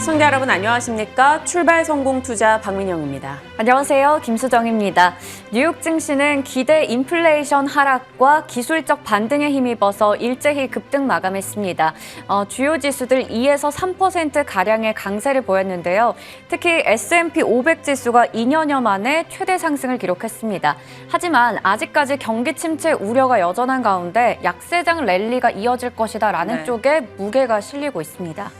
시청자 여러분 안녕하십니까? 출발 성공 투자 박민영입니다. 안녕하세요. 김수정입니다. 뉴욕 증시는 기대 인플레이션 하락과 기술적 반등에 힘입어서 일제히 급등 마감했습니다. 주요 지수들 2에서 3%가량의 강세를 보였는데요. 특히 S&P 500 지수가 2년여 만에 최대 상승을 기록했습니다. 하지만 아직까지 경기 침체 우려가 여전한 가운데 약세장 랠리가 이어질 것이다라는 쪽에 무게가 실리고 있습니다.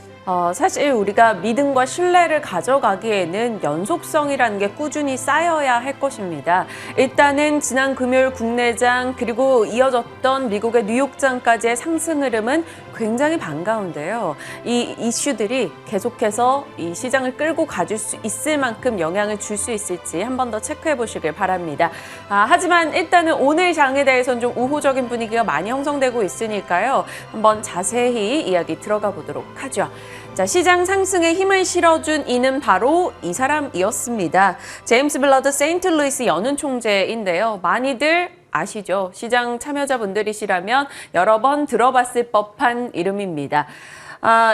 사실 우리가 믿음과 신뢰를 가져가기에는 연속성이라는 게 꾸준히 쌓여야 할 것입니다. 일단은 지난 금요일 국내장 그리고 이어졌던 미국의 뉴욕장까지의 상승 흐름은 굉장히 반가운데요. 이 이슈들이 계속해서 이 시장을 끌고 가줄 수 있을 만큼 영향을 줄 수 있을지 한 번 더 체크해 보시길 바랍니다. 하지만 일단은 오늘 장에 대해서는 좀 우호적인 분위기가 많이 형성되고 있으니까요. 한번 자세히 이야기 들어가 보도록 하죠. 자, 시장 상승에 힘을 실어준 이는 바로 이 사람이었습니다. 제임스 블러드 세인트루이스 연은 총재인데요. 많이들 아시죠? 시장 참여자분들이시라면 여러 번 들어봤을 법한 이름입니다.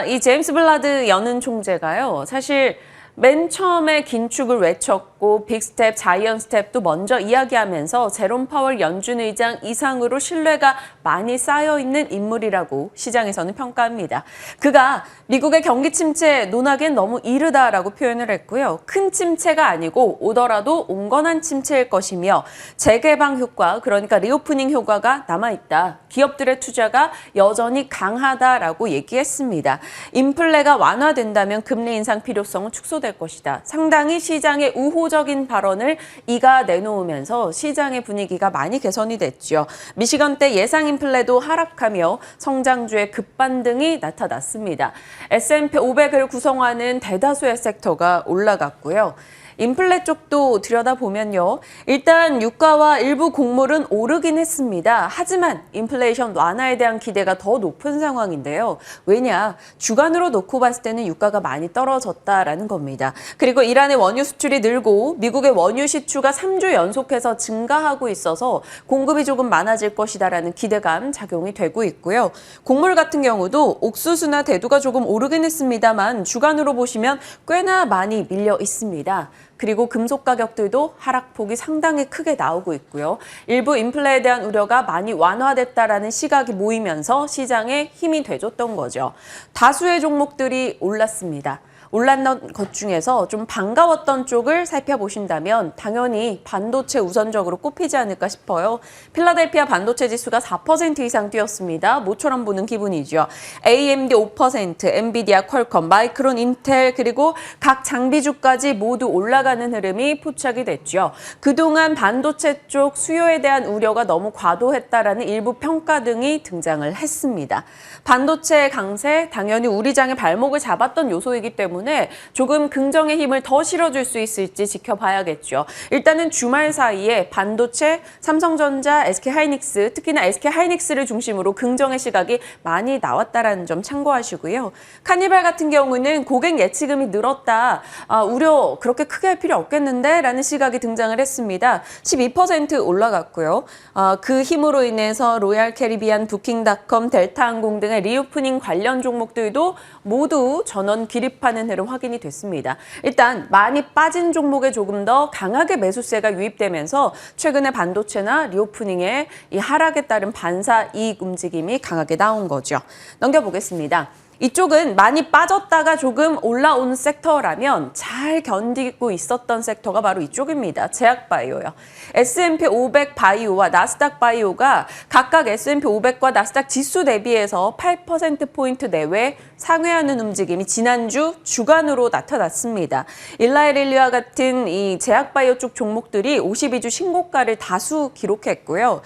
이 제임스 블러드 연은 총재가요. 사실 맨 처음에 긴축을 외쳤고 빅스텝, 자이언 스텝도 먼저 이야기하면서 제롬 파월 연준 의장 이상으로 신뢰가 많이 쌓여있는 인물이라고 시장에서는 평가합니다. 그가 미국의 경기 침체 논하기엔 너무 이르다라고 표현을 했고요. 큰 침체가 아니고 오더라도 온건한 침체일 것이며 재개방 효과, 그러니까 리오프닝 효과가 남아있다. 기업들의 투자가 여전히 강하다라고 얘기했습니다. 인플레가 완화된다면 금리 인상 필요성은 축소될 것이다. 상당히 시장의 우호적인 발언을 이가 내놓으면서 시장의 분위기가 많이 개선이 됐죠. 미시건대 예상 인플레도 하락하며 성장주의 급반등이 나타났습니다. S&P 500을 구성하는 대다수의 섹터가 올라갔고요. 인플레 쪽도 들여다보면요. 일단 유가와 일부 곡물은 오르긴 했습니다. 하지만 인플레이션 완화에 대한 기대가 더 높은 상황인데요. 왜냐? 주간으로 놓고 봤을 때는 유가가 많이 떨어졌다라는 겁니다. 그리고 이란의 원유 수출이 늘고 미국의 원유 시추가 3주 연속해서 증가하고 있어서 공급이 조금 많아질 것이다라는 기대감 작용이 되고 있고요. 곡물 같은 경우도 옥수수나 대두가 조금 오르긴 했습니다만 주간으로 보시면 꽤나 많이 밀려 있습니다. 그리고 금속 가격들도 하락폭이 상당히 크게 나오고 있고요. 일부 인플레에 대한 우려가 많이 완화됐다라는 시각이 모이면서 시장에 힘이 돼줬던 거죠. 다수의 종목들이 올랐습니다. 올랐던 것 중에서 좀 반가웠던 쪽을 살펴보신다면 당연히 반도체 우선적으로 꼽히지 않을까 싶어요. 필라델피아 반도체 지수가 4% 이상 뛰었습니다. 모처럼 보는 기분이죠. AMD 5%, 엔비디아, 퀄컴, 마이크론, 인텔 그리고 각 장비주까지 모두 올라가는 흐름이 포착이 됐죠. 그동안 반도체 쪽 수요에 대한 우려가 너무 과도했다라는 일부 평가 등이 등장을 했습니다. 반도체 강세, 당연히 우리 장의 발목을 잡았던 요소이기 때문에 조금 긍정의 힘을 더 실어줄 수 있을지 지켜봐야겠죠. 일단은 주말 사이에 반도체, 삼성전자, SK하이닉스, 특히나 SK하이닉스를 중심으로 긍정의 시각이 많이 나왔다는 점 참고하시고요. 카니발 같은 경우는 고객 예치금이 늘었다. 우려 그렇게 크게 할 필요 없겠는데? 라는 시각이 등장을 했습니다. 12% 올라갔고요. 그 힘으로 인해서 로얄 캐리비안, 부킹닷컴, 델타항공 등의 리오프닝 관련 종목들도 모두 전원 기립하는 흐름 확인이 됐습니다. 일단 많이 빠진 종목에 조금 더 강하게 매수세가 유입되면서 최근에 반도체나 리오프닝의 이 하락에 따른 반사 이익 움직임이 강하게 나온 거죠. 넘겨보겠습니다. 이쪽은 많이 빠졌다가 조금 올라온 섹터라면 잘 견디고 있었던 섹터가 바로 이쪽입니다. 제약바이오요. S&P 500 바이오와 나스닥 바이오가 각각 S&P 500과 나스닥 지수 대비해서 8%포인트 내외 상회하는 움직임이 지난주 주간으로 나타났습니다. 일라이릴리와 같은 이 제약바이오 쪽 종목들이 52주 신고가를 다수 기록했고요.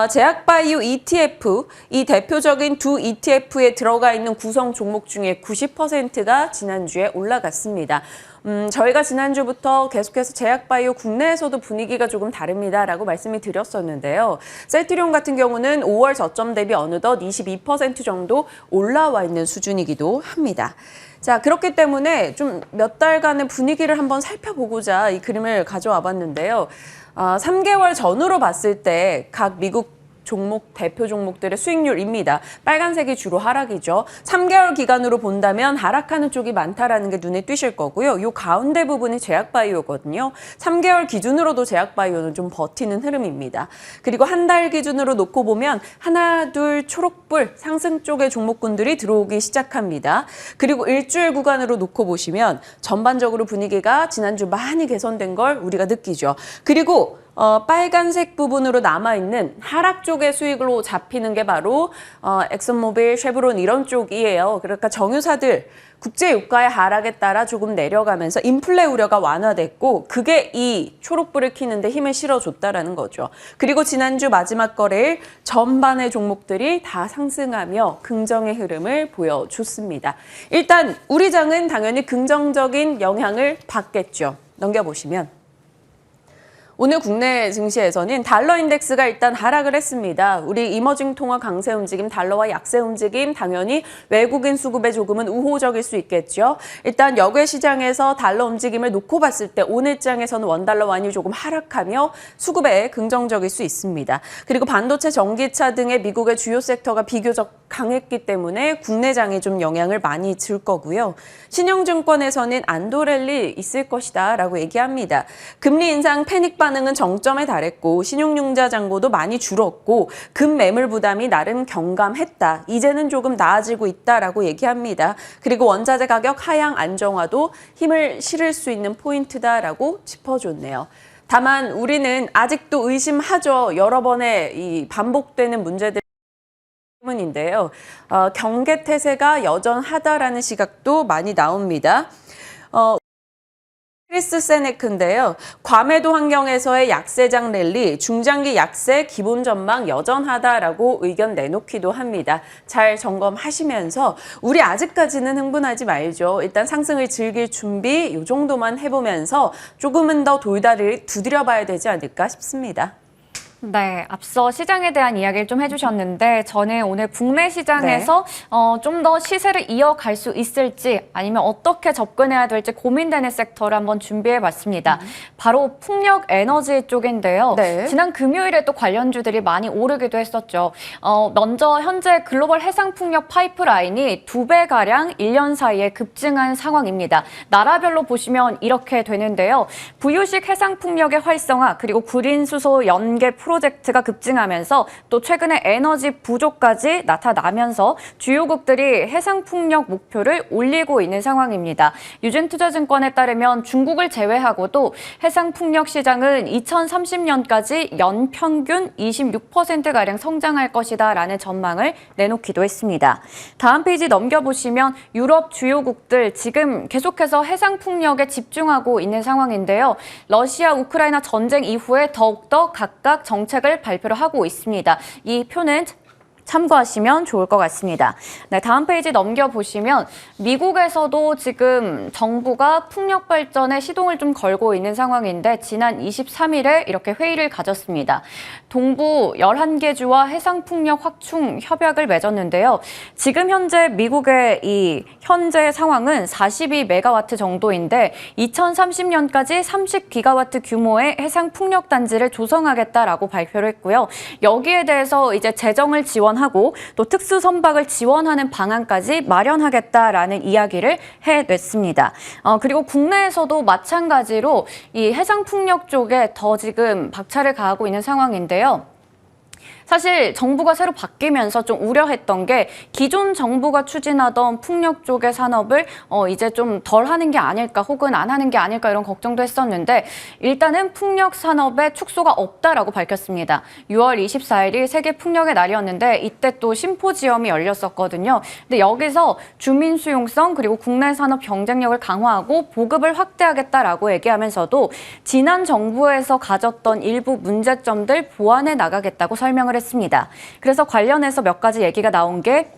제약바이오 ETF, 이 대표적인 두 ETF에 들어가 있는 구성 종목 중에 90%가 지난주에 올라갔습니다. 저희가 지난주부터 계속해서 제약바이오 국내에서도 분위기가 조금 다릅니다라고 말씀을 드렸었는데요. 셀트리온 같은 경우는 5월 저점 대비 어느덧 22% 정도 올라와 있는 수준이기도 합니다. 자, 그렇기 때문에 좀 몇 달간의 분위기를 한번 살펴보고자 이 그림을 가져와 봤는데요. 3개월 전으로 봤을 때 각 미국 종목 대표 종목들의 수익률입니다. 빨간색이 주로 하락이죠. 3개월 기간으로 본다면 하락하는 쪽이 많다라는 게 눈에 띄실 거고요. 이 가운데 부분이 제약바이오거든요. 3개월 기준으로도 제약바이오는 좀 버티는 흐름입니다. 그리고 한 달 기준으로 놓고 보면 하나, 둘 초록불 상승 쪽의 종목군들이 들어오기 시작합니다. 그리고 일주일 구간으로 놓고 보시면 전반적으로 분위기가 지난주 많이 개선된 걸 우리가 느끼죠. 그리고 빨간색 부분으로 남아있는 하락 쪽의 수익으로 잡히는 게 바로 엑슨모빌, 쉐브론 이런 쪽이에요. 그러니까 정유사들 국제 유가의 하락에 따라 조금 내려가면서 인플레 우려가 완화됐고 그게 이 초록불을 켜는데 힘을 실어줬다라는 거죠. 그리고 지난주 마지막 거래일 전반의 종목들이 다 상승하며 긍정의 흐름을 보여줬습니다. 일단 우리 장은 당연히 긍정적인 영향을 받겠죠. 넘겨보시면. 오늘 국내 증시에서는 달러 인덱스가 일단 하락을 했습니다. 우리 이머징 통화 강세 움직임, 달러와 약세 움직임, 당연히 외국인 수급에 조금은 우호적일 수 있겠죠. 일단 역외 시장에서 달러 움직임을 놓고 봤을 때 오늘 장에서는 원달러 완이 조금 하락하며 수급에 긍정적일 수 있습니다. 그리고 반도체, 전기차 등의 미국의 주요 섹터가 비교적 강했기 때문에 국내 장에 좀 영향을 많이 줄 거고요. 신영증권에서는 안도랠리 있을 것이다 라고 얘기합니다. 금리 인상 패닉 반응은 정점에 달했고 신용융자 잔고도 많이 줄었고 금 매물 부담이 나름 경감했다. 이제는 조금 나아지고 있다라고 얘기합니다. 그리고 원자재 가격 하향 안정화도 힘을 실을 수 있는 포인트다라고 짚어줬네요. 다만 우리는 아직도 의심하죠. 여러 번의 이 반복되는 문제들 때문인데요. 경계 태세가 여전하다라는 시각도 많이 나옵니다. 크리스 세네크인데요. 과매도 환경에서의 약세장 랠리, 중장기 약세 기본 전망 여전하다라고 의견 내놓기도 합니다. 잘 점검하시면서 우리 아직까지는 흥분하지 말죠. 일단 상승을 즐길 준비 이 정도만 해보면서 조금은 더 돌다리를 두드려봐야 되지 않을까 싶습니다. 네, 앞서 시장에 대한 이야기를 좀 해주셨는데 저는 오늘 국내 시장에서 좀 더 시세를 이어갈 수 있을지 아니면 어떻게 접근해야 될지 고민되는 섹터를 한번 준비해봤습니다. 바로 풍력 에너지 쪽인데요. 네. 지난 금요일에 또 관련주들이 많이 오르기도 했었죠. 먼저 현재 글로벌 해상풍력 파이프라인이 2배가량 1년 사이에 급증한 상황입니다. 나라별로 보시면 이렇게 되는데요. 부유식 해상풍력의 활성화 그리고 그린수소 연계 프로젝트가 급증하면서 또 최근에 에너지 부족까지 나타나면서 주요국들이 해상풍력 목표를 올리고 있는 상황입니다. 유진투자증권에 따르면 중국을 제외하고도 해상풍력 시장은 2030년까지 연평균 26%가량 성장할 것이다라는 전망을 내놓기도 했습니다. 다음 페이지 넘겨보시면 유럽 주요국들 지금 계속해서 해상풍력에 집중하고 있는 상황인데요. 러시아, 우크라이나 전쟁 이후에 더욱더 각각 정책을 발표를 하고 있습니다. 이 표는 참고하시면 좋을 것 같습니다. 네, 다음 페이지 넘겨보시면 미국에서도 지금 정부가 풍력 발전에 시동을 좀 걸고 있는 상황인데 지난 23일에 이렇게 회의를 가졌습니다. 동부 11개 주와 해상풍력 확충 협약을 맺었는데요. 지금 현재 미국의 이 현재 상황은 42메가와트 정도인데 2030년까지 30기가와트 규모의 해상풍력 단지를 조성하겠다라고 발표를 했고요. 여기에 대해서 이제 재정을 지원하고 또 특수 선박을 지원하는 방안까지 마련하겠다라는 이야기를 해냈습니다. 그리고 국내에서도 마찬가지로 이 해상풍력 쪽에 더 지금 박차를 가하고 있는 상황인데요. 사실 정부가 새로 바뀌면서 좀 우려했던 게 기존 정부가 추진하던 풍력 쪽의 산업을 이제 좀 덜 하는 게 아닐까 혹은 안 하는 게 아닐까 이런 걱정도 했었는데 일단은 풍력 산업에 축소가 없다라고 밝혔습니다. 6월 24일이 세계 풍력의 날이었는데 이때 또 심포지엄이 열렸었거든요. 근데 여기서 주민 수용성 그리고 국내 산업 경쟁력을 강화하고 보급을 확대하겠다라고 얘기하면서도 지난 정부에서 가졌던 일부 문제점들 보완해 나가겠다고 설명을 했습니다. 그래서 관련해서 몇 가지 얘기가 나온 게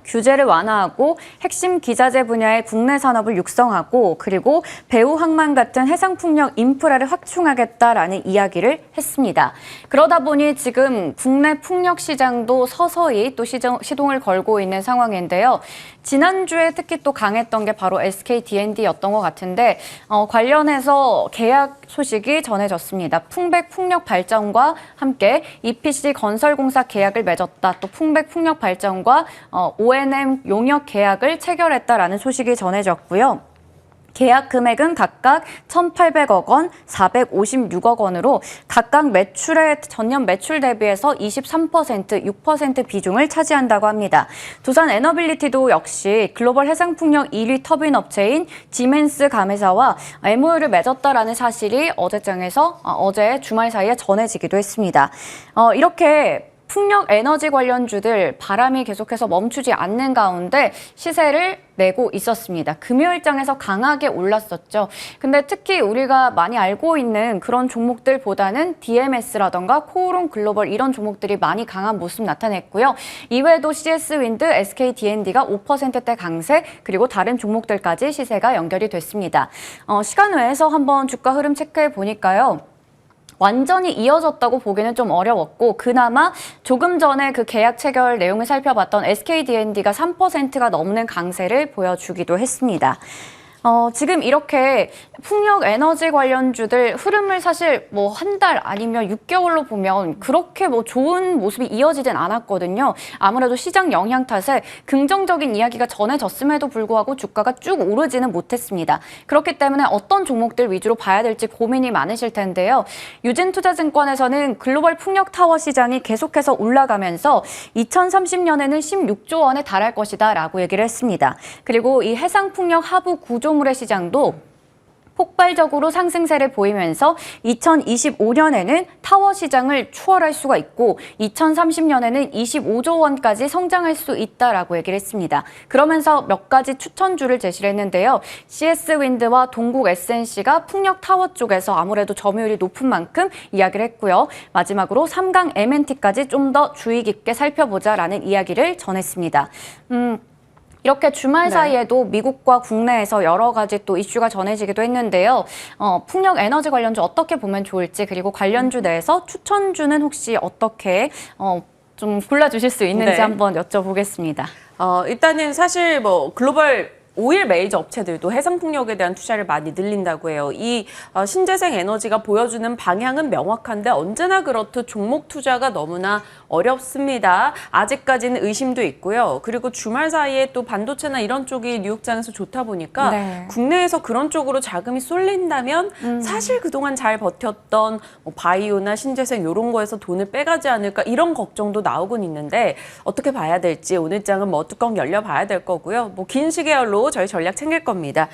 규제를 완화하고 핵심 기자재 분야의 국내 산업을 육성하고 그리고 배후 항만 같은 해상풍력 인프라를 확충하겠다라는 이야기를 했습니다. 그러다 보니 지금 국내 풍력 시장도 서서히 또 시동을 걸고 있는 상황인데요. 지난주에 특히 또 강했던 게 바로 SK D&D였던 것 같은데 관련해서 계약 소식이 전해졌습니다. 풍백 풍력 발전과 함께 EPC 건설공사 계약을 맺었다. 또 풍백 풍력 발전과 ONM 용역 계약을 체결했다라는 소식이 전해졌고요. 계약 금액은 각각 1,800억 원, 456억 원으로 각각 매출의 전년 매출 대비해서 23%, 6% 비중을 차지한다고 합니다. 두산 에너빌리티도 역시 글로벌 해상풍력 1위 터빈 업체인 지멘스 가메사와 MOU를 맺었다라는 사실이 어제 주말 사이에 전해지기도 했습니다. 이렇게 풍력 에너지 관련주들 바람이 계속해서 멈추지 않는 가운데 시세를 내고 있었습니다. 금요일장에서 강하게 올랐었죠. 근데 특히 우리가 많이 알고 있는 그런 종목들보다는 DMS라던가 코오롱 글로벌 이런 종목들이 많이 강한 모습 나타냈고요. 이외에도 CS윈드, SKD&D가 5%대 강세, 그리고 다른 종목들까지 시세가 연결이 됐습니다. 시간 외에서 한번 주가 흐름 체크해 보니까요. 완전히 이어졌다고 보기는 좀 어려웠고 그나마 조금 전에 그 계약 체결 내용을 살펴봤던 SKD&D가 3%가 넘는 강세를 보여주기도 했습니다. 지금 이렇게 풍력 에너지 관련주들 흐름을 사실 뭐 한 달 아니면 6개월로 보면 그렇게 뭐 좋은 모습이 이어지진 않았거든요. 아무래도 시장 영향 탓에 긍정적인 이야기가 전해졌음에도 불구하고 주가가 쭉 오르지는 못했습니다. 그렇기 때문에 어떤 종목들 위주로 봐야 될지 고민이 많으실 텐데요. 유진투자증권에서는 글로벌 풍력 타워 시장이 계속해서 올라가면서 2030년에는 16조 원에 달할 것이다 라고 얘기를 했습니다. 그리고 이 해상풍력 하부 구조물의 시장도 폭발적으로 상승세를 보이면서 2025년에는 타워 시장을 추월할 수가 있고 2030년에는 25조 원까지 성장할 수 있다라고 얘기를 했습니다. 그러면서 몇 가지 추천주를 제시를 했는데요. CS윈드와 동국 SNC가 풍력 타워 쪽에서 아무래도 점유율이 높은 만큼 이야기를 했고요. 마지막으로 삼강 M&T까지 좀 더 주의 깊게 살펴보자라는 이야기를 전했습니다. 이렇게 주말 사이에도 미국과 국내에서 여러 가지 또 이슈가 전해지기도 했는데요. 풍력 에너지 관련주 어떻게 보면 좋을지 그리고 관련주 내에서 추천주는 혹시 어떻게 좀 골라주실 수 있는지 한번 여쭤보겠습니다. 일단은 사실 뭐 글로벌 오일 메이저 업체들도 해상풍력에 대한 투자를 많이 늘린다고 해요. 이 신재생 에너지가 보여주는 방향은 명확한데 언제나 그렇듯 종목 투자가 너무나 어렵습니다. 아직까지는 의심도 있고요. 그리고 주말 사이에 또 반도체나 이런 쪽이 뉴욕장에서 좋다 보니까 국내에서 그런 쪽으로 자금이 쏠린다면 사실 그동안 잘 버텼던 뭐 바이오나 신재생 이런 거에서 돈을 빼가지 않을까 이런 걱정도 나오곤 있는데 어떻게 봐야 될지 오늘 장은 뭐 뚜껑 열려봐야 될 거고요. 뭐 긴 시계열로 저희 전략 챙길 겁니다.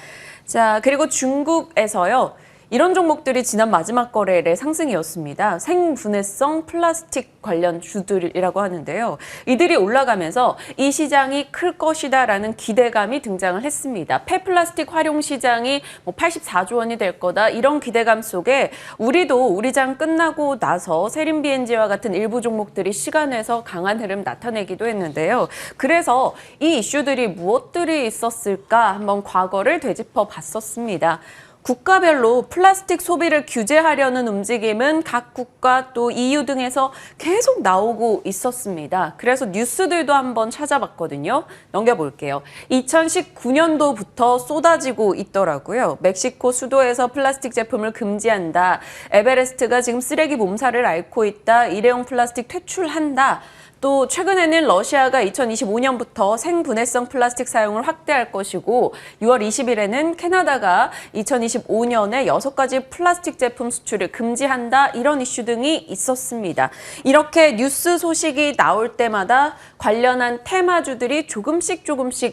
자, 그리고 중국에서요. 이런 종목들이 지난 마지막 거래일의 상승이었습니다. 생분해성 플라스틱 관련 주들이라고 하는데요. 이들이 올라가면서 이 시장이 클 것이다라는 기대감이 등장을 했습니다. 폐플라스틱 활용 시장이 뭐 84조 원이 될 거다 이런 기대감 속에 우리도 우리 장 끝나고 나서 세림 BNG와 같은 일부 종목들이 시간에서 강한 흐름 나타내기도 했는데요. 그래서 이 이슈들이 무엇들이 있었을까 한번 과거를 되짚어 봤었습니다. 국가별로 플라스틱 소비를 규제하려는 움직임은 각 국가 또 EU 등에서 계속 나오고 있었습니다. 그래서 뉴스들도 한번 찾아봤거든요. 넘겨볼게요. 2019년도부터 쏟아지고 있더라고요. 멕시코 수도에서 플라스틱 제품을 금지한다. 에베레스트가 지금 쓰레기 몸살을 앓고 있다. 일회용 플라스틱 퇴출한다. 또 최근에는 러시아가 2025년부터 생분해성 플라스틱 사용을 확대할 것이고 6월 20일에는 캐나다가 2025년에 6가지 플라스틱 제품 수출을 금지한다 이런 이슈 등이 있었습니다. 이렇게 뉴스 소식이 나올 때마다 관련한 테마주들이 조금씩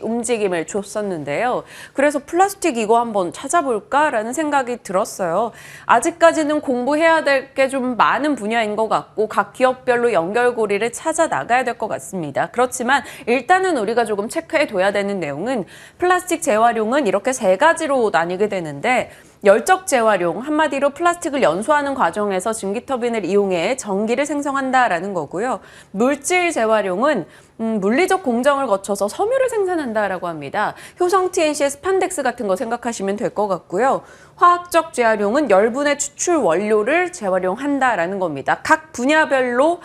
움직임을 줬었는데요. 그래서 플라스틱 이거 한번 찾아볼까라는 생각이 들었어요. 아직까지는 공부해야 될 게 좀 많은 분야인 것 같고 각 기업별로 연결고리를 찾아 나가야 될 것 같습니다. 그렇지만 일단은 우리가 조금 체크해둬야 되는 내용은 플라스틱 재활용은 이렇게 3가지로 나뉘게 되는데 열적 재활용, 한마디로 플라스틱을 연소하는 과정에서 증기터빈을 이용해 전기를 생성한다라는 거고요. 물질 재활용은 물리적 공정을 거쳐서 섬유를 생산한다라고 합니다. 효성 TNC의 스판덱스 같은 거 생각하시면 될 것 같고요. 화학적 재활용은 열분해 추출 원료를 재활용한다라는 겁니다. 각 분야별로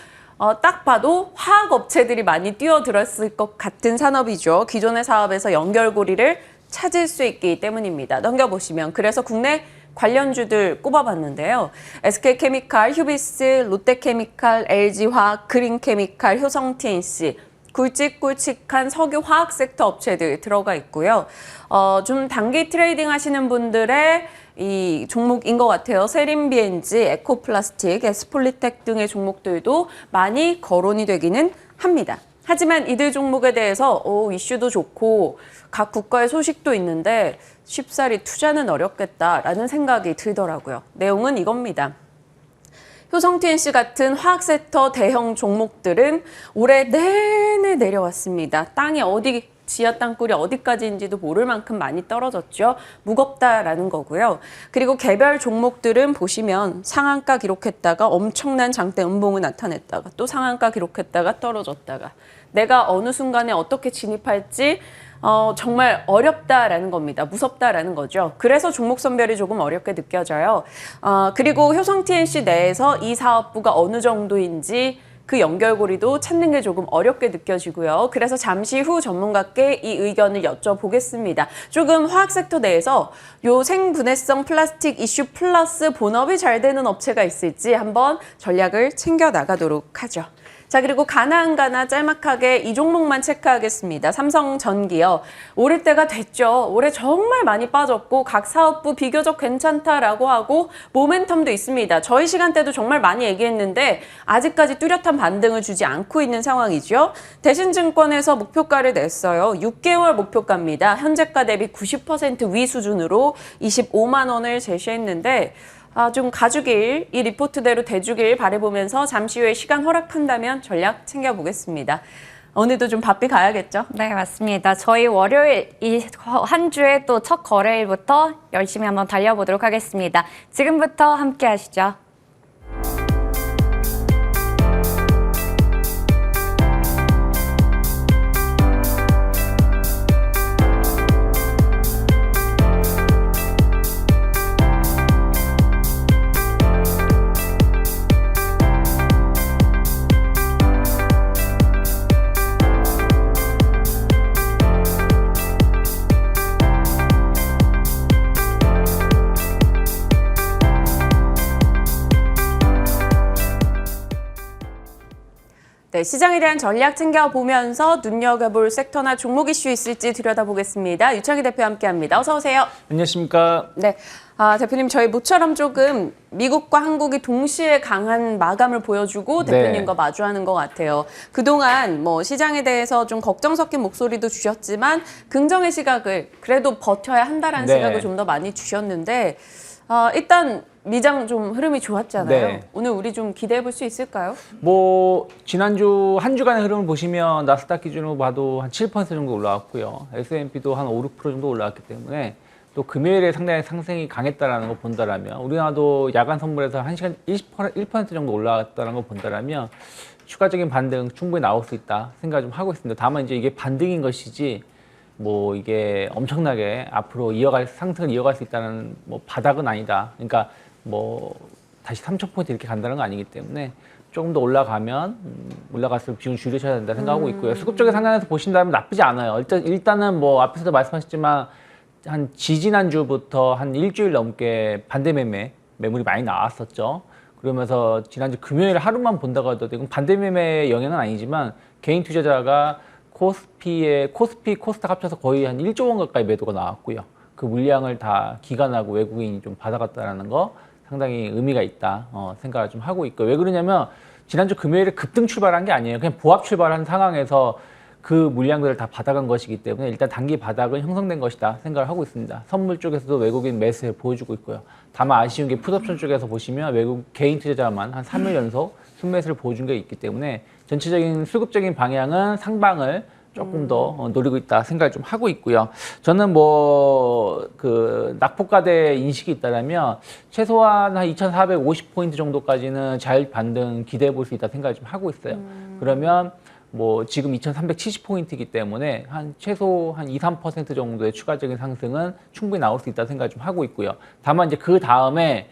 딱 봐도 화학 업체들이 많이 뛰어들었을 것 같은 산업이죠. 기존의 사업에서 연결고리를 찾을 수 있기 때문입니다. 넘겨보시면 그래서 국내 관련주들 꼽아봤는데요. SK케미칼, 휴비스, 롯데케미칼, LG화학, 그린케미칼, 효성TNC, 굵직굵직한 석유화학 섹터 업체들 들어가 있고요. 좀 단기 트레이딩 하시는 분들의 이 종목인 것 같아요. 세린BNG, 에코플라스틱, 에스폴리텍 등의 종목들도 많이 거론이 되기는 합니다. 하지만 이들 종목에 대해서 이슈도 좋고 각 국가의 소식도 있는데 쉽사리 투자는 어렵겠다라는 생각이 들더라고요. 내용은 이겁니다. 효성TNC 같은 화학섹터 대형 종목들은 올해 내내 내려왔습니다. 땅이 어디 지하 땅굴이 어디까지인지도 모를 만큼 많이 떨어졌죠. 무겁다라는 거고요. 그리고 개별 종목들은 보시면 상한가 기록했다가 엄청난 장대 음봉을 나타냈다가 또 상한가 기록했다가 떨어졌다가 내가 어느 순간에 어떻게 진입할지 정말 어렵다라는 겁니다. 무섭다라는 거죠. 그래서 종목 선별이 조금 어렵게 느껴져요. 그리고 효성TNC 내에서 이 사업부가 어느 정도인지 그 연결고리도 찾는 게 조금 어렵게 느껴지고요. 그래서 잠시 후 전문가께 이 의견을 여쭤보겠습니다. 조금 화학 섹터 내에서 요 생분해성 플라스틱 이슈 플러스 본업이 잘 되는 업체가 있을지 한번 전략을 챙겨 나가도록 하죠. 자, 그리고 가나 짤막하게 이 종목만 체크하겠습니다. 삼성전기요. 오를 때가 됐죠. 올해 정말 많이 빠졌고 각 사업부 비교적 괜찮다라고 하고 모멘텀도 있습니다. 저희 시간대도 정말 많이 얘기했는데 아직까지 뚜렷한 반등을 주지 않고 있는 상황이죠. 대신증권에서 목표가를 냈어요. 6개월 목표가입니다. 현재가 대비 90% 위 수준으로 25만 원을 제시했는데 좀 가주길, 이 리포트대로 돼주길 바라보면서 잠시 후에 시간 허락한다면 전략 챙겨보겠습니다. 오늘도 좀 바삐 가야겠죠? 네, 맞습니다. 저희 월요일 이 한 주의 또 첫 거래일부터 열심히 한번 달려보도록 하겠습니다. 지금부터 함께 하시죠. 네, 시장에 대한 전략 챙겨보면서 눈여겨볼 섹터나 종목 이슈 있을지 들여다보겠습니다. 유창희 대표 함께합니다. 어서 오세요. 안녕하십니까. 네, 대표님 저희 모처럼 조금 미국과 한국이 동시에 강한 마감을 보여주고 대표님과 마주하는 것 같아요. 그동안 뭐 시장에 대해서 좀 걱정 섞인 목소리도 주셨지만 긍정의 시각을 그래도 버텨야 한다라는 생각을 좀 더 많이 주셨는데 일단 미장 좀 흐름이 좋았잖아요. 네. 오늘 우리 좀 기대해 볼 수 있을까요? 뭐 지난주 한 주간의 흐름을 보시면 나스닥 기준으로 봐도 한 7% 정도 올라왔고요. S&P도 한 5, 6% 정도 올라왔기 때문에 또 금요일에 상당히 상승이 강했다라는 거 본다라면 우리나라도 야간 선물에서 1시간 1% 정도 올라왔다는 거 본다라면 추가적인 반등 충분히 나올 수 있다 생각 좀 하고 있습니다. 다만 이제 이게 반등인 것이지 뭐 이게 엄청나게 앞으로 상승을 이어갈 수 있다는 뭐 바닥은 아니다. 그러니까 뭐 다시 3,000포인트 이렇게 간다는 건 아니기 때문에 조금 더 올라가면 올라갈수록 비중 줄이셔야 된다 생각하고 있고요. 수급적인 상황에서 보신다면 나쁘지 않아요. 일단은 뭐 앞에서도 말씀하셨지만 한 지지난주부터 한 일주일 넘게 반대 매물이 많이 나왔었죠. 그러면서 지난주 금요일 하루만 본다고 하더라도 이건 반대 매매의 영향은 아니지만 개인 투자자가 코스피, 코스닥 합쳐서 거의 한 1조 원 가까이 매도가 나왔고요. 그 물량을 다 기관하고 외국인이 좀 받아갔다라는 거 상당히 의미가 있다 생각을 좀 하고 있고, 왜 그러냐면 지난주 금요일에 급등 출발한 게 아니에요. 그냥 보합 출발한 상황에서 그 물량들을 다 받아간 것이기 때문에 일단 단기 바닥은 형성된 것이다 생각을 하고 있습니다. 선물 쪽에서도 외국인 매수를 보여주고 있고요. 다만 아쉬운 게 풋옵션 쪽에서 보시면 외국 개인 투자자만 한 3일 연속 순매수를 보여준 게 있기 때문에 전체적인 수급적인 방향은 상방을 조금 더 노리고 있다 생각을 좀 하고 있고요. 저는 뭐 그 낙폭과대 인식이 있다면 최소한 한 2,450포인트 정도까지는 잘 반등 기대해 볼 수 있다 생각을 좀 하고 있어요. 그러면 뭐 지금 2,370포인트이기 때문에 한 최소 한 2, 3% 정도의 추가적인 상승은 충분히 나올 수 있다 생각을 좀 하고 있고요. 다만 이제 그 다음에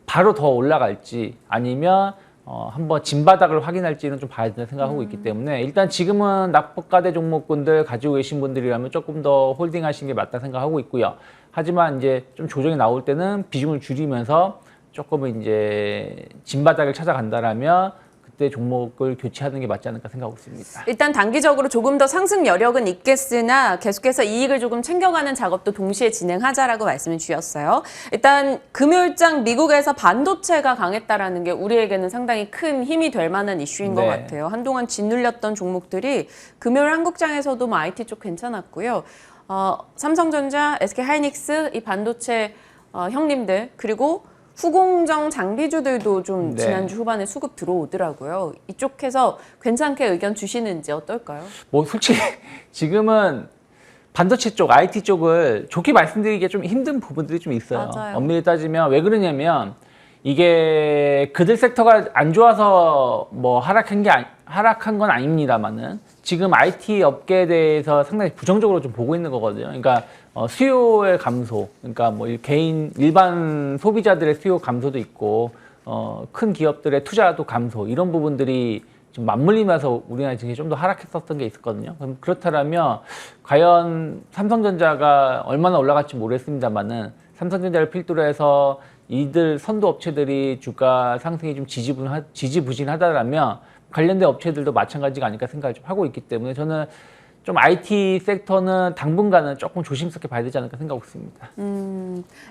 바로 더 올라갈지 아니면 한번 진바닥을 확인할지는 좀 봐야 된다 생각하고 있기 때문에 일단 지금은 낙폭과대 종목군들 가지고 계신 분들이라면 조금 더 홀딩하시는 게 맞다 생각하고 있고요. 하지만 이제 좀 조정이 나올 때는 비중을 줄이면서 조금은 이제 진바닥을 찾아간다라면 그때 종목을 교체하는 게 맞지 않을까 생각하고 있습니다. 일단 단기적으로 조금 더 상승 여력은 있겠으나 계속해서 이익을 조금 챙겨가는 작업도 동시에 진행하자라고 말씀을 주셨어요. 일단 금요일장 미국에서 반도체가 강했다라는 게 우리에게는 상당히 큰 힘이 될 만한 이슈인 것 네. 같아요. 한동안 짓눌렸던 종목들이 금요일 한국장에서도 뭐 IT 쪽 괜찮았고요. 삼성전자, SK하이닉스 이 반도체 형님들 그리고 후공정 장비주들도 좀 네. 지난주 후반에 수급 들어오더라고요. 이쪽에서 괜찮게 의견 주시는지 어떨까요? 뭐 솔직히 지금은 반도체 쪽, IT 쪽을 좋게 말씀드리기가 좀 힘든 부분들이 좀 있어요. 맞아요. 엄밀히 따지면 왜 그러냐면 이게 그들 섹터가 안 좋아서 뭐 하락한 건 아닙니다만은 지금 IT 업계에 대해서 상당히 부정적으로 좀 보고 있는 거거든요. 그러니까 수요의 감소, 그러니까 뭐 일반 소비자들의 수요 감소도 있고 큰 기업들의 투자도 감소 이런 부분들이 좀 맞물리면서 우리나라 증시 좀 더 하락했었던 게 있었거든요. 그럼 그렇다면 과연 삼성전자가 얼마나 올라갈지 모르겠습니다만은 삼성전자를 필두로 해서 이들 선도 업체들이 주가 상승이 좀 지지부진하다라면 관련된 업체들도 마찬가지가 아닐까 생각을 좀 하고 있기 때문에 저는 좀 IT 섹터는 당분간은 조금 조심스럽게 봐야 되지 않을까 생각하고 있습니다.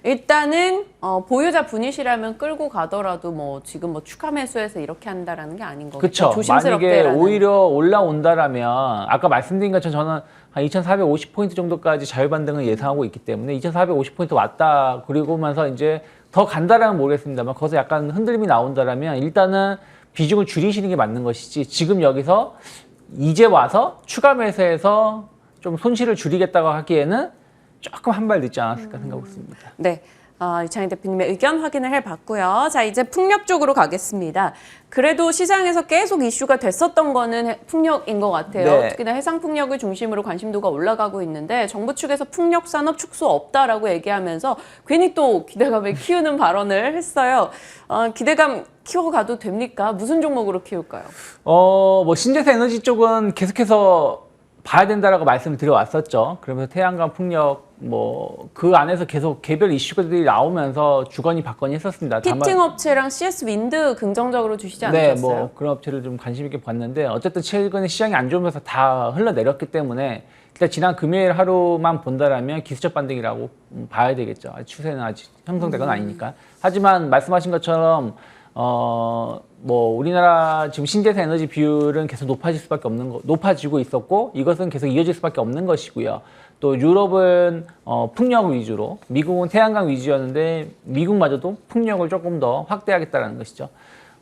일단은 보유자 분이시라면 끌고 가더라도 뭐 지금 뭐 추가 매수해서 이렇게 한다라는 게 아닌 거겠죠. 그렇죠. 조심스럽게 만약에 오히려 올라온다라면 아까 말씀드린 것처럼 저는 한 2,450포인트 정도까지 자유반등을 예상하고 있기 때문에 2,450포인트 왔다 그리고면서 이제 더 간다라면 모르겠습니다만 거기서 약간 흔들림이 나온다라면 일단은 비중을 줄이시는 게 맞는 것이지 지금 여기서 이제 와서 추가 매수해서 좀 손실을 줄이겠다고 하기에는 조금 한 발 늦지 않았을까 생각하고 있습니다. 네. 이창희 대표님의 의견 확인을 해봤고요. 자, 이제 풍력 쪽으로 가겠습니다. 그래도 시장에서 계속 이슈가 됐었던 거는 풍력인 것 같아요. 네. 특히나 해상풍력을 중심으로 관심도가 올라가고 있는데 정부 측에서 풍력산업 축소 없다라고 얘기하면서 괜히 또 기대감을 키우는 발언을 했어요. 기대감 키워가도 됩니까? 무슨 종목으로 키울까요? 뭐 신재생 에너지 쪽은 계속해서 봐야 된다라고 말씀을 드려왔었죠. 그러면서 태양광, 풍력 뭐 그 안에서 계속 개별 이슈들이 나오면서 주거니 받거니 했었습니다. 히팅 업체랑 CS 윈드 긍정적으로 주시지 네, 않으셨어요? 뭐 그런 업체를 좀 관심 있게 봤는데 어쨌든 최근에 시장이 안 좋으면서 다 흘러내렸기 때문에 일단 지난 금요일 하루만 본다라면 기술적 반등이라고 봐야 되겠죠. 추세는 아직 형성된 건 아니니까. 하지만 말씀하신 것처럼 뭐 우리나라 지금 신재생 에너지 비율은 계속 높아지고 있었고 이것은 계속 이어질 수밖에 없는 것이고요. 또 유럽은 풍력 위주로, 미국은 태양광 위주였는데 미국마저도 풍력을 조금 더 확대하겠다는 것이죠.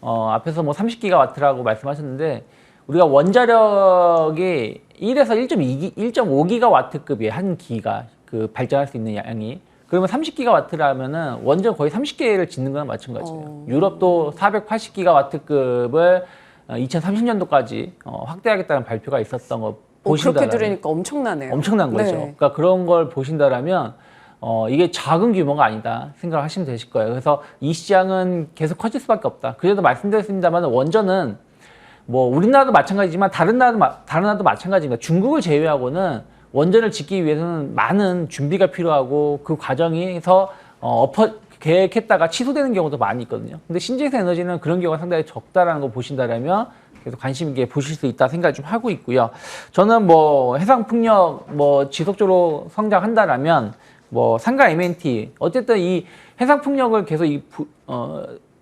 앞에서 뭐 30기가와트라고 말씀하셨는데 우리가 원자력이 1에서 1.5기가와트급의 한 기가 그 발전할 수 있는 양이 그러면 30기가와트라면은 원전 거의 30개를 짓는 거랑 마찬가지예요. 유럽도 480기가와트급을 2030년도까지 확대하겠다는 발표가 있었던 거 보신다면 그렇게 들으니까 엄청나네요. 엄청난 거죠. 네. 그러니까 그런 걸 보신다라면 이게 작은 규모가 아니다 생각을 하시면 되실 거예요. 그래서 이 시장은 계속 커질 수밖에 없다. 그래도 말씀드렸습니다만 원전은 뭐 우리나라도 마찬가지지만 다른 나라도 마찬가지입니다. 중국을 제외하고는 원전을 짓기 위해서는 많은 준비가 필요하고 그 과정에서 계획했다가 취소되는 경우도 많이 있거든요. 근데 신재생 에너지는 그런 경우가 상당히 적다라는 거 보신다라면 계속 관심 있게 보실 수 있다 생각을 좀 하고 있고요. 저는 뭐 해상 풍력 뭐 지속적으로 성장한다라면 뭐 상가 M&T 어쨌든 이 해상 풍력을 계속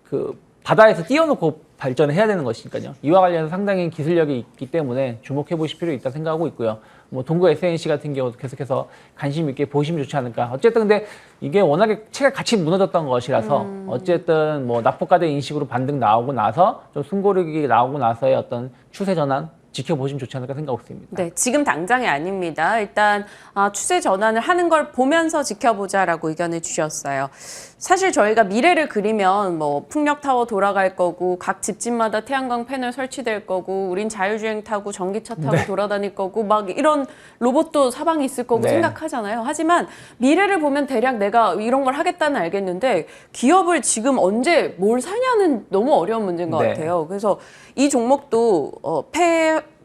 그 바다에서 띄워놓고 발전을 해야 되는 것이니까요. 이와 관련해서 상당히 기술력이 있기 때문에 주목해 보실 필요 있다 생각하고 있고요. 뭐 동구 SNC 같은 경우도 계속해서 관심 있게 보시면 좋지 않을까. 어쨌든 근데 이게 워낙에 채가 같이 무너졌던 것이라서 어쨌든 뭐 납폭가대 인식으로 반등 나오고 나서 좀 숨고르기 나오고 나서의 어떤 추세 전환 지켜보시면 좋지 않을까 생각하고 있습니다. 네, 지금 당장이 아닙니다. 일단 추세 전환을 하는 걸 보면서 지켜보자라고 의견을 주셨어요. 사실 저희가 미래를 그리면 뭐 풍력타워 돌아갈 거고 각 집집마다 태양광 패널 설치될 거고 우린 자율주행 타고 전기차 타고 네. 돌아다닐 거고 막 이런 로봇도 사방에 있을 거고 네. 생각하잖아요. 하지만 미래를 보면 대략 내가 이런 걸 하겠다는 알겠는데 기업을 지금 언제 뭘 사냐는 너무 어려운 문제인 것 네. 같아요. 그래서 이 종목도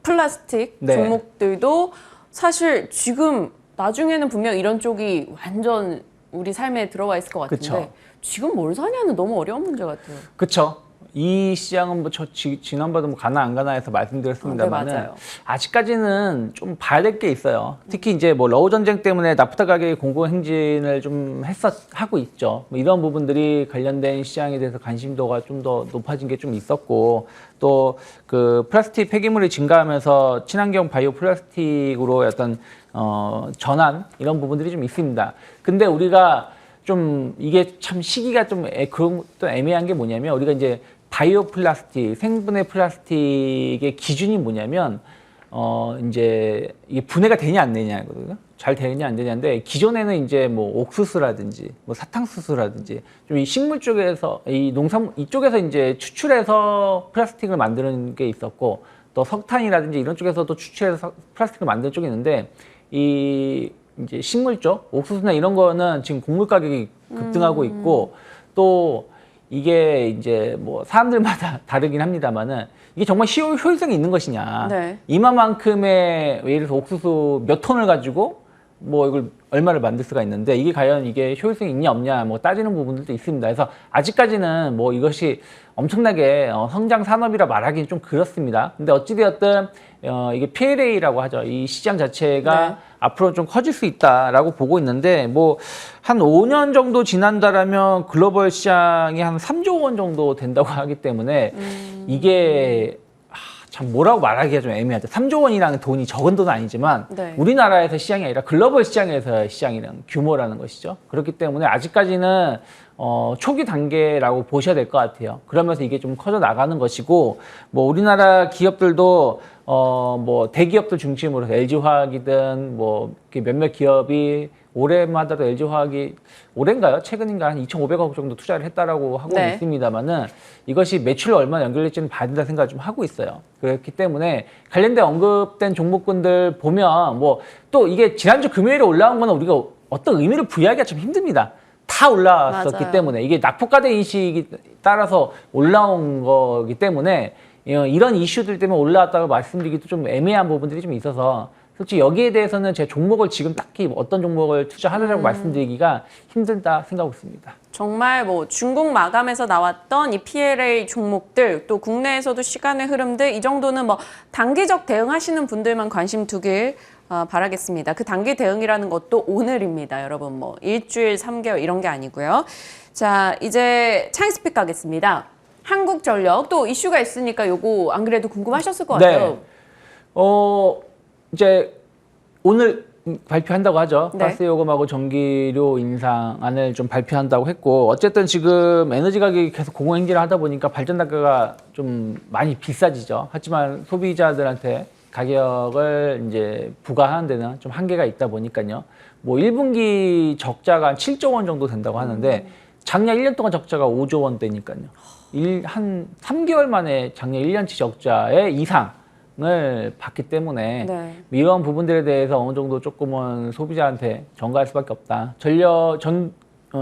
플라스틱 네. 종목들도 사실 지금 나중에는 분명 이런 쪽이 완전 우리 삶에 들어와 있을 것 같은데 그쵸. 지금 뭘 사냐는 너무 어려운 문제 같아요. 그렇죠. 이 시장은 뭐 저 지난번에도 뭐 가나 안 가나 해서 말씀드렸습니다만은 네, 맞아요. 아직까지는 좀 봐야 될 게 있어요. 특히 이제 뭐 러우 전쟁 때문에 나프타 가격이 공공행진을 좀 하고 있죠. 뭐 이런 부분들이 관련된 시장에 대해서 관심도가 좀 더 높아진 게 좀 있었고, 또 그 플라스틱 폐기물이 증가하면서 친환경 바이오 플라스틱으로 어떤 전환 이런 부분들이 좀 있습니다. 근데 우리가 좀 이게 참 시기가 좀 그런 또 애매한 게 뭐냐면, 우리가 이제 바이오 플라스틱, 생분해 플라스틱의 기준이 뭐냐면 이제 이게 분해가 되냐 안 되냐거든요. 잘 되냐 안 되냐인데, 기존에는 이제 뭐 옥수수라든지 뭐 사탕수수라든지 좀 이 식물 쪽에서 이 농산물 이쪽에서 이제 추출해서 플라스틱을 만드는 게 있었고, 또 석탄이라든지 이런 쪽에서도 추출해서 플라스틱을 만드는 쪽이 있는데, 이 이제 식물 쪽 옥수수나 이런 거는 지금 곡물 가격이 급등하고 있고, 또 이게 이제 뭐 사람들마다 다르긴 합니다만은 이게 정말 효율성이 있는 것이냐. 네. 이만큼의 예를 들어서 옥수수 몇 톤을 가지고 뭐 이걸 얼마를 만들 수가 있는데, 이게 과연 이게 효율성이 있냐 없냐 뭐 따지는 부분들도 있습니다. 그래서 아직까지는 뭐 이것이 엄청나게 성장 산업이라 말하기는 좀 그렇습니다. 근데 어찌되었든 이게 PLA라고 하죠. 이 시장 자체가 네. 앞으로 좀 커질 수 있다라고 보고 있는데, 뭐 한 5년 정도 지난다라면 글로벌 시장이 한 3조 원 정도 된다고 하기 때문에 이게 참 뭐라고 말하기가 좀 애매하죠. 3조 원이라는 돈이 적은 돈은 아니지만 네. 우리나라에서 시장이 아니라 글로벌 시장에서 시장이라는 규모라는 것이죠. 그렇기 때문에 아직까지는 초기 단계라고 보셔야 될 것 같아요. 그러면서 이게 좀 커져 나가는 것이고, 뭐 우리나라 기업들도 뭐 대기업들 중심으로 LG화학이든 뭐 이렇게 몇몇 기업이 올해마다도 LG화학이 올해인가요? 최근인가 한 2,500억 정도 투자를 했다라고 하고 네. 있습니다만은, 이것이 매출로 얼마나 연결될지는 봐야 된다 생각을 좀 하고 있어요. 그렇기 때문에 관련된 언급된 종목군들 보면 뭐 또 이게 지난주 금요일에 올라온 거는 우리가 어떤 의미를 부여하기가 좀 힘듭니다. 다 올라왔었기 맞아요. 때문에, 이게 낙폭과대 인식이 따라서 올라온 거기 때문에 이런 이슈들 때문에 올라왔다고 말씀드리기도 좀 애매한 부분들이 좀 있어서, 솔직히 여기에 대해서는 제 종목을 지금 딱히 어떤 종목을 투자하느라고 말씀드리기가 힘들다 생각하고 있습니다. 정말 뭐 중국 마감에서 나왔던 이 PLA 종목들, 또 국내에서도 시간의 흐름들, 이 정도는 뭐 단기적 대응하시는 분들만 관심 두길 바라겠습니다. 그 단기 대응이라는 것도 오늘입니다. 여러분 뭐 일주일, 3개월 이런 게 아니고요. 자, 이제 차익스픽 가겠습니다. 한국전력 또 이슈가 있으니까 요거 안 그래도 궁금하셨을 것 같아요. 네. 이제 오늘 발표한다고 하죠. 네. 가스 요금하고 전기료 인상안을 좀 발표한다고 했고, 어쨌든 지금 에너지 가격이 계속 공공행진을 하다 보니까 발전 단가가 좀 많이 비싸지죠. 하지만 소비자들한테 가격을 이제 부과하는 데는 좀 한계가 있다 보니까요. 뭐 1분기 적자가 한 7조 원 정도 된다고 하는데, 작년 1년 동안 적자가 5조 원대니까요. 한 3개월 만에 작년 1년치 적자의 이상을 봤기 때문에 네. 이런 부분들에 대해서 어느 정도 조금은 소비자한테 전가할 수밖에 없다.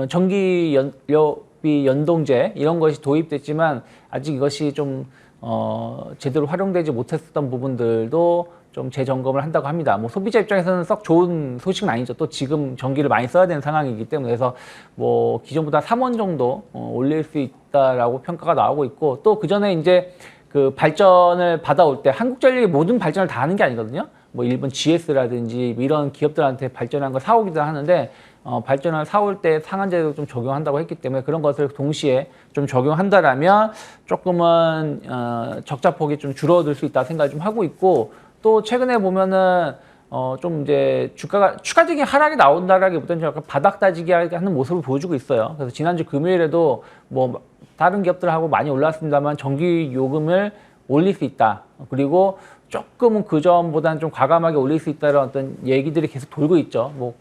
전기 연료비 연동제 이런 것이 도입됐지만 아직 이것이 좀 제대로 활용되지 못했던 부분들도 좀 재점검을 한다고 합니다. 뭐 소비자 입장에서는 썩 좋은 소식은 아니죠. 또 지금 전기를 많이 써야 되는 상황이기 때문에, 그래서 뭐 기존보다 3원 정도 올릴 수 있다라고 평가가 나오고 있고, 또 그 전에 이제 그 발전을 받아올 때 한국전력이 모든 발전을 다 하는 게 아니거든요. 뭐 일본 GS라든지 이런 기업들한테 발전한 걸 사오기도 하는데, 발전을 사올 때 상한제도 좀 적용한다고 했기 때문에 그런 것을 동시에 좀 적용한다라면 조금은 적자폭이 좀 줄어들 수 있다 생각을 좀 하고 있고, 또 최근에 보면은 좀 이제 주가가 추가적인 하락이 나온다라기보다는 약간 바닥 다지기 하는 모습을 보여주고 있어요. 그래서 지난주 금요일에도 뭐 다른 기업들하고 많이 올랐습니다만 전기 요금을 올릴 수 있다. 그리고 조금은 그 전보다는 좀 과감하게 올릴 수 있다는 어떤 얘기들이 계속 돌고 있죠. 뭐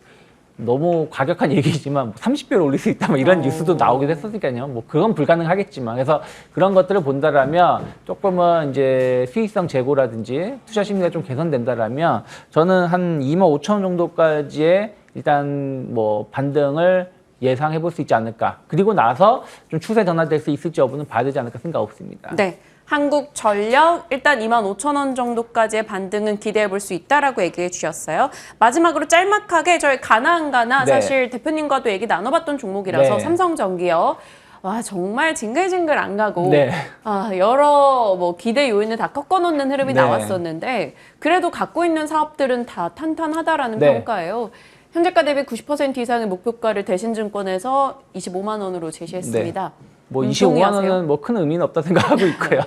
너무 과격한 얘기지만 30배로 올릴 수 있다, 뭐 이런 뉴스도 나오기도 했었으니까요. 뭐 그건 불가능하겠지만, 그래서 그런 것들을 본다라면 조금은 이제 수익성 제고라든지 투자 심리가 좀 개선된다라면 저는 한 25,000원 정도까지의 일단 뭐 반등을 예상해 볼 수 있지 않을까. 그리고 나서 좀 추세 전환될 수 있을지 여부는 봐야 되지 않을까 생각없습니다. 네. 한국전력 일단 25,000원 정도까지의 반등은 기대해 볼 수 있다라고 얘기해 주셨어요. 마지막으로 짤막하게 저희 가나안가나 네. 사실 대표님과도 얘기 나눠봤던 종목이라서 네. 삼성전기요. 와 정말 징글징글 안 가고 네. 여러 뭐 기대 요인을 다 꺾어놓는 흐름이 네. 나왔었는데 그래도 갖고 있는 사업들은 다 탄탄하다라는 네. 평가예요. 현재가 대비 90% 이상의 목표가를 대신증권에서 25만 원으로 제시했습니다. 뭐 25만 원은 뭐 큰 의미는 없다 생각하고 있고요.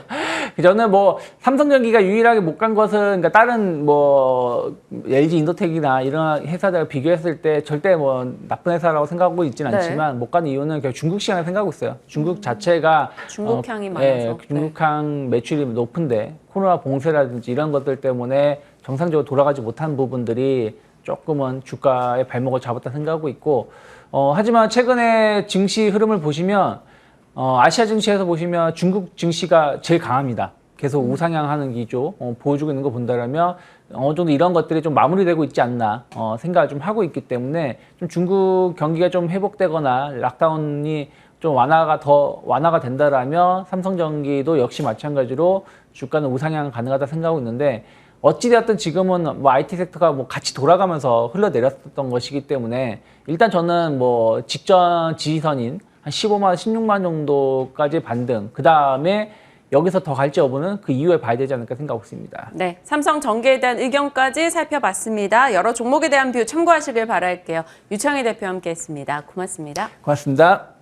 저는 뭐 삼성전기가 유일하게 못 간 것은 그러니까 다른 뭐 LG 인도텍이나 이런 회사들 비교했을 때 절대 뭐 나쁜 회사라고 생각하고 있지는 네. 않지만 못 가는 이유는 결국 중국 시장을 생각하고 있어요. 중국 자체가 중국향이 많아서. 중국향 매출이 높은데 코로나 봉쇄라든지 이런 것들 때문에 정상적으로 돌아가지 못한 부분들이 조금은 주가의 발목을 잡았다 생각하고 있고 하지만 최근에 증시 흐름을 보시면 아시아 증시에서 보시면 중국 증시가 제일 강합니다. 계속 우상향하는 기조 보여주고 있는 거 본다면 어느 정도 이런 것들이 좀 마무리되고 있지 않나 생각을 좀 하고 있기 때문에 좀 중국 경기가 좀 회복되거나 락다운이 좀 완화가 된다라면 삼성전기도 역시 마찬가지로 주가는 우상향 가능하다 생각하고 있는데 어찌되었든 지금은 뭐 IT 섹터가 뭐 같이 돌아가면서 흘러내렸던 것이기 때문에 일단 저는 뭐 직전 지지선인 한 15만 원, 16만 정도까지 반등. 그 다음에 여기서 더 갈지 여부는 그 이후에 봐야 되지 않을까 생각하고 있습니다. 네, 삼성전기에 대한 의견까지 살펴봤습니다. 여러 종목에 대한 뷰 참고하시길 바랄게요. 유창희 대표와 함께했습니다. 고맙습니다. 고맙습니다.